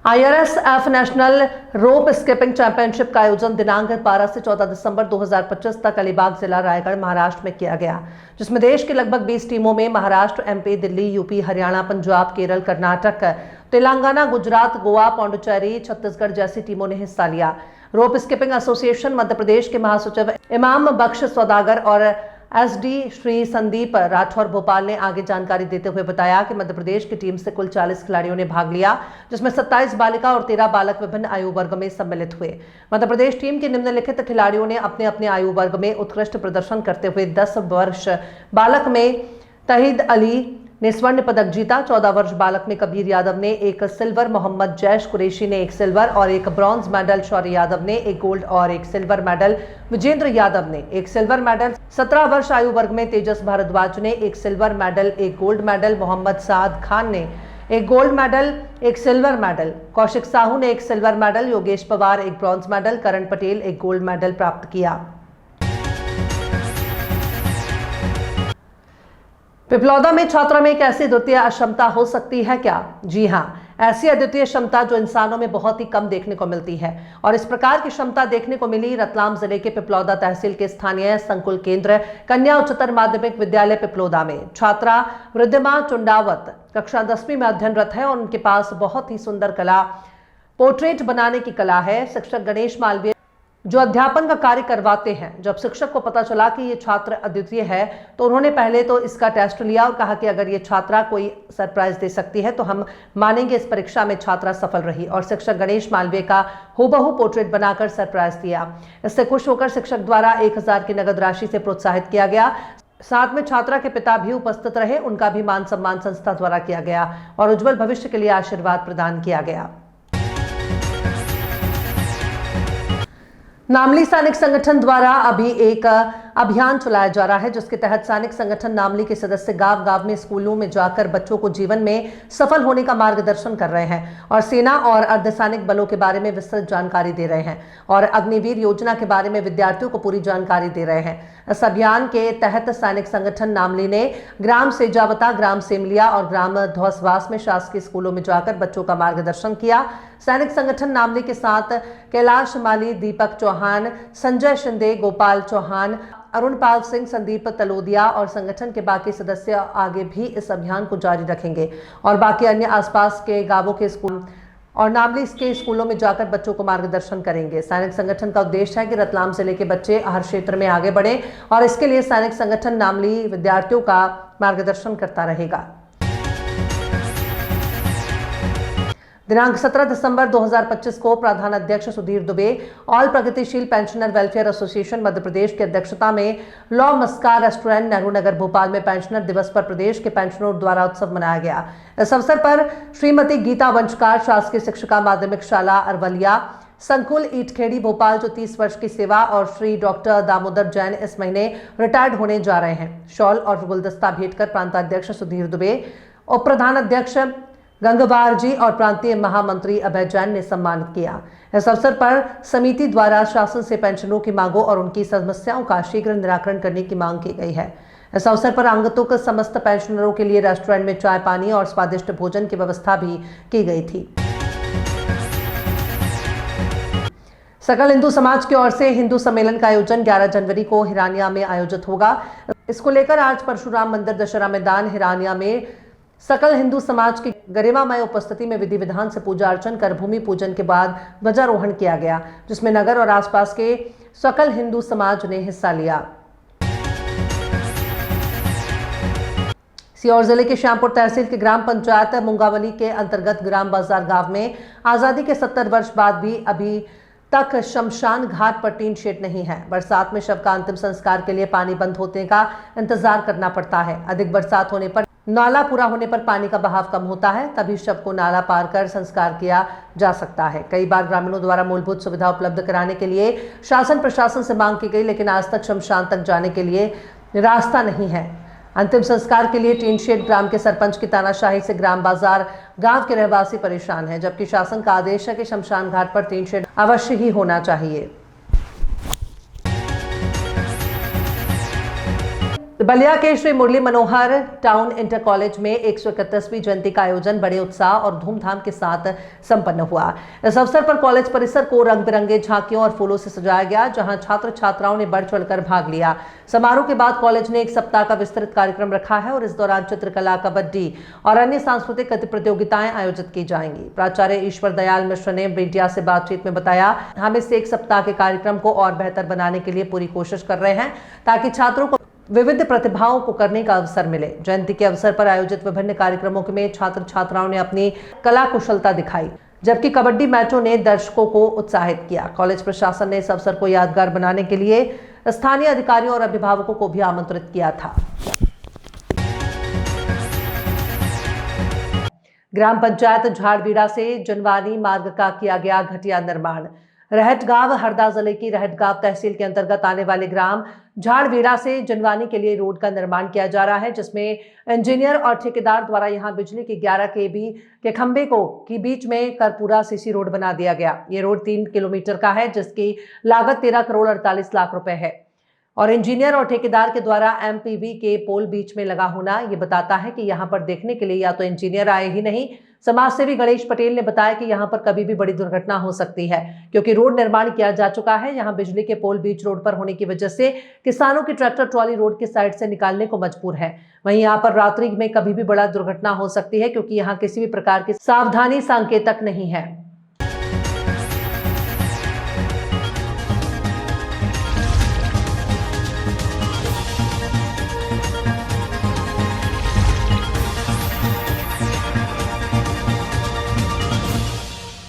IRSF national रोप skipping championship का आयोजन दिनांक 12 से 14 दिसंबर 2025 तक अलीबाग जिला रायगढ़ महाराष्ट्र में किया गया, जिसमें देश की लगभग 20 टीमों में महाराष्ट्र, MP, दिल्ली, यूपी, हरियाणा, पंजाब, केरल, कर्नाटक, तेलंगाना, गुजरात, गोवा, पौंडुचेरी, छत्तीसगढ़ जैसी टीमों ने हिस्सा लिया। रोप स्किपिंग एसोसिएशन मध्य प्रदेश के महासचिव इमाम बख्श सौदागर और SD श्री संदीप राठौर भोपाल ने आगे जानकारी देते हुए बताया कि मध्य प्रदेश की टीम से कुल 40 खिलाड़ियों ने भाग लिया, जिसमें 27 बालिका और 13 बालक विभिन्न आयु वर्ग में सम्मिलित हुए। मध्य प्रदेश टीम के निम्नलिखित खिलाड़ियों ने अपने अपने आयु वर्ग में उत्कृष्ट प्रदर्शन करते हुए 10 वर्ष बालक में तहीद अली ने स्वर्ण पदक जीता, 14 वर्ष बालक में कबीर यादव ने एक सिल्वर, मोहम्मद जैश कुरैशी ने एक सिल्वर और एक ब्रॉन्ज मेडल, शौर्य यादव ने एक गोल्ड और एक सिल्वर मेडल, विजेंद्र यादव ने एक सिल्वर मेडल, 17 वर्ष आयु वर्ग में तेजस भारद्वाज ने एक सिल्वर मेडल, एक गोल्ड मेडल, मोहम्मद साद खान ने एक गोल्ड मेडल, एक सिल्वर मेडल, कौशिक साहू ने एक सिल्वर मेडल, योगेश पवार एक ब्रॉन्ज मेडल, करण पटेल एक गोल्ड मेडल प्राप्त किया। पिपलौदा में छात्रा में एक ऐसी अद्वितीय अक्षमता हो सकती है क्या? जी हाँ, ऐसी अद्वितीय क्षमता जो इंसानों में बहुत ही कम देखने को मिलती है, और इस प्रकार की क्षमता देखने को मिली रतलाम जिले के पिपलौदा तहसील के स्थानीय संकुल केंद्र कन्या उच्चतर माध्यमिक विद्यालय पिपलौदा में। छात्रा वृद्धिमा चुंडावत कक्षा 10वीं में अध्ययनरत है और उनके पास बहुत ही सुंदर कला, पोर्ट्रेट बनाने की कला है। शिक्षक गणेश मालवीय जो अध्यापन का कार्य करवाते हैं, जब शिक्षक को पता चला कि ये छात्र अद्वितीय है तो उन्होंने पहले तो इसका टेस्ट लिया और कहा कि अगर ये छात्रा कोई सरप्राइज दे सकती है तो हम मानेंगे। इस परीक्षा में छात्रा सफल रही और शिक्षक गणेश मालवीय का हूबहू पोर्ट्रेट बनाकर सरप्राइज दिया। इससे खुश होकर शिक्षक द्वारा 1000 की नगद राशि से प्रोत्साहित किया गया। साथ में छात्रा के पिता भी उपस्थित रहे, उनका भी मान सम्मान संस्था द्वारा किया गया और उज्जवल भविष्य के लिए आशीर्वाद प्रदान किया गया। नामली सैनिक संगठन द्वारा अभी एक अभियान चलाया जा रहा है, जिसके तहत सैनिक संगठन नामली के सदस्य गांव गांव में स्कूलों में जाकर बच्चों को जीवन में सफल होने का मार्गदर्शन कर रहे हैं और सेना और अर्धसैनिक बलों के बारे में विस्तृत जानकारी दे रहे हैं और अग्निवीर योजना के बारे में विद्यार्थियों को पूरी जानकारी दे रहे हैं। इस अभियान के तहत सैनिक संगठन नामली ने ग्राम सेजावता, ग्राम सेमलिया और ग्राम धौसवास में शासकीय स्कूलों में जाकर बच्चों का मार्गदर्शन किया। सैनिक संगठन नामली के साथ कैलाश माली, दीपक चौहान, संजय शिंदे, गोपाल चौहान, अरुणपाल सिंह, संदीप तलोदिया और संगठन के बाकी सदस्य आगे भी इस अभियान को जारी रखेंगे और बाकी अन्य आसपास के गांवों के स्कूल और नामली के स्कूलों में जाकर बच्चों को मार्गदर्शन करेंगे। सैनिक संगठन का उद्देश्य है कि रतलाम जिले के बच्चे हर क्षेत्र में आगे बढ़े और इसके लिए सैनिक संगठन नामली विद्यार्थियों का मार्गदर्शन करता रहेगा। दिनांक 17 दिसंबर 2025 को प्रधानाध्यक्ष सुधीर दुबे ऑल प्रगतिशील pensioner welfare association Madhya Pradesh की अध्यक्षता में लॉ मस्कार रेस्टोरेंट नेहरू नगर भोपाल में पेंशनर दिवस पर प्रदेश के पेंशनरों द्वारा उत्सव मनाया गया। इस अवसर पर श्रीमती गीता वंशकार, शासकीय शिक्षिका माध्यमिक शाला अरवलिया, संकुल ईटखेड़ी भोपाल जो 30 वर्ष की सेवा और श्री डॉक्टर दामोदर जैन इस महीने रिटायर्ड होने जा रहे हैं, शॉल और गुलदस्ता भेंट कर प्रांताध्यक्ष सुधीर दुबे, उप प्रधानाध्यक्ष गंगवार जी और प्रांतीय महामंत्री अभय जैन ने सम्मानित किया। इस अवसर पर समिति द्वारा शासन से पेंशनरों की मांगों और उनकी समस्याओं का शीघ्र निराकरण करने की मांग की गई है। इस अवसर पर आगंतुक समस्त पेंशनरों के लिए रेस्टोरेंट में चाय पानी और स्वादिष्ट भोजन की व्यवस्था भी की गई थी। सकल हिंदू समाज की ओर से हिंदू सम्मेलन का आयोजन 11 जनवरी को हिरानिया में आयोजित होगा। इसको लेकर आज परशुराम मंदिर दशहरा मैदान हिरानिया में सकल हिंदू समाज की गरिमामय उपस्थिति में विधि विधान से पूजा अर्चन कर भूमि पूजन के बाद ध्वजारोहण किया गया, जिसमें नगर और आसपास के सकल हिंदू समाज ने हिस्सा लिया। सीहोर जिले के श्यामपुर तहसील के ग्राम पंचायत मुंगावली के अंतर्गत ग्राम बाजार गांव में आजादी के 70 वर्ष बाद भी अभी तक शमशान घाट पर टीन शेड नहीं है। बरसात में शव का अंतिम संस्कार के लिए पानी बंद होने का इंतजार करना पड़ता है। अधिक बरसात होने पर नाला पूरा होने पर पानी का बहाव कम होता है, तभी शव को नाला पार कर संस्कार किया जा सकता है। कई बार ग्रामीणों द्वारा मूलभूत सुविधा उपलब्ध कराने के लिए शासन प्रशासन से मांग की गई, लेकिन आज तक शमशान तक जाने के लिए रास्ता नहीं है। अंतिम संस्कार के लिए टीन शेड ग्राम के सरपंच की तानाशाही से ग्राम बाजार गांव के रहवासी परेशान हैं, जबकि शासन का आदेश है कि शमशान घाट पर टीन शेड अवश्य ही होना चाहिए। तो बलिया के Shri Murli Manohar town inter college में 131वीं जयंती का आयोजन बड़े उत्साह और धूमधाम के साथ संपन्न हुआ। इस अवसर पर कॉलेज परिसर को रंग बिरंगे झांकियों और फूलों से सजाया गया, जहां छात्र छात्राओं ने बढ़ चढ़कर भाग लिया। समारोह के बाद कॉलेज ने एक सप्ताह का विस्तृत कार्यक्रम रखा है और इस दौरान चित्रकला, कबड्डी और अन्य सांस्कृतिक प्रतियोगिताएं आयोजित की जाएंगी। प्राचार्य ईश्वर दयाल मिश्र ने मीडिया से बातचीत में बताया, हम इस एक सप्ताह के कार्यक्रम को और बेहतर बनाने के लिए पूरी कोशिश कर रहे हैं ताकि छात्रों को विविध प्रतिभाओं को करने का अवसर मिले। जयंती के अवसर पर आयोजित विभिन्न कार्यक्रमों में छात्र छात्राओं ने अपनी कला कुशलता दिखाई, जबकि कबड्डी मैचों ने दर्शकों को उत्साहित किया। कॉलेज प्रशासन ने इस अवसर को यादगार बनाने के लिए स्थानीय अधिकारियों और अभिभावकों को भी आमंत्रित किया था। ग्राम पंचायत झाड़बीड़ा से जनवानी मार्ग का किया गया घटिया निर्माण। रहटगांव हरदा जिले की रहटगांव तहसील के अंतर्गत आने वाले ग्राम झाड़बीड़ा से जनवानी के लिए रोड का निर्माण किया जा रहा है, जिसमें इंजीनियर और ठेकेदार द्वारा यहां बिजली के 11 kV के खंभे के बीच में कर पूरा सीसी रोड बना दिया गया। ये रोड 3 किलोमीटर का है, जिसकी लागत 13 करोड़ 48 लाख रुपए है और इंजीनियर और ठेकेदार के द्वारा MPV के पोल बीच में लगा होना ये बताता है कि यहाँ पर देखने के लिए या तो इंजीनियर आए ही नहीं। समाज सेवी गणेश पटेल ने बताया कि यहाँ पर कभी भी बड़ी दुर्घटना हो सकती है, क्योंकि रोड निर्माण किया जा चुका है। यहाँ बिजली के पोल बीच रोड पर होने की वजह से किसानों की ट्रैक्टर ट्रॉली रोड के साइड से निकालने को मजबूर है। वहीं यहाँ पर रात्रि में कभी भी बड़ा दुर्घटना हो सकती है, क्योंकि यहाँ किसी भी प्रकार की सावधानी संकेतक नहीं है।